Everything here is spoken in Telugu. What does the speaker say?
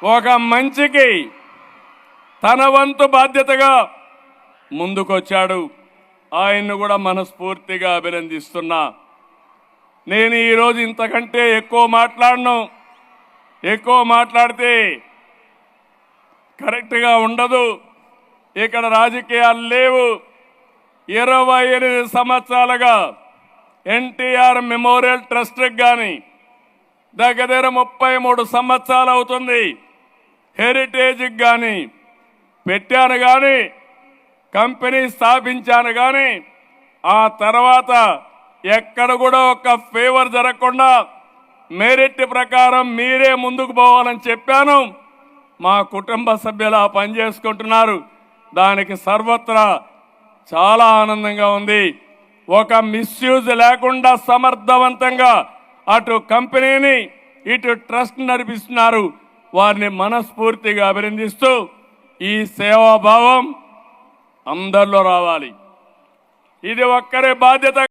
ఒక మంచికి తన వంతు బాధ్యతగా ముందుకొచ్చాడు. ఆయన్ను కూడా మనస్ఫూర్తిగా అభినందిస్తున్నా. నేను ఈరోజు ఇంతకంటే ఎక్కువ మాట్లాడను. ఎక్కువ మాట్లాడితే కరెక్ట్గా ఉండదు. ఇక్కడ రాజకీయాలు లేవు. 28 సంవత్సరాలుగా ఎన్టీఆర్ మెమోరియల్ ట్రస్ట్కి కానీ దగ్గర 33 సంవత్సరాలు అవుతుంది. హెరిటేజ్కి కానీ పెట్టాను, కానీ కంపెనీ స్థాపించాను, కానీ ఆ తర్వాత ఎక్కడ కూడా ఒక ఫేవర్ జరగకుండా మెరిట్ ప్రకారం మీరే ముందుకు పోవాలని చెప్పాను. మా కుటుంబ సభ్యులు ఆ పని చేసుకుంటున్నారు. దానికి సర్వత్రా చాలా ఆనందంగా ఉంది. ఒక మిస్యూజ్ లేకుండా సమర్థవంతంగా అటు కంపెనీని ఇటు ట్రస్ట్ నడిపిస్తున్నారు. వారిని మనస్ఫూర్తిగా అభినందిస్తూ ఈ సేవాభావం అందరిలో రావాలి. ఇది ఒక్కరే బాధ్యత.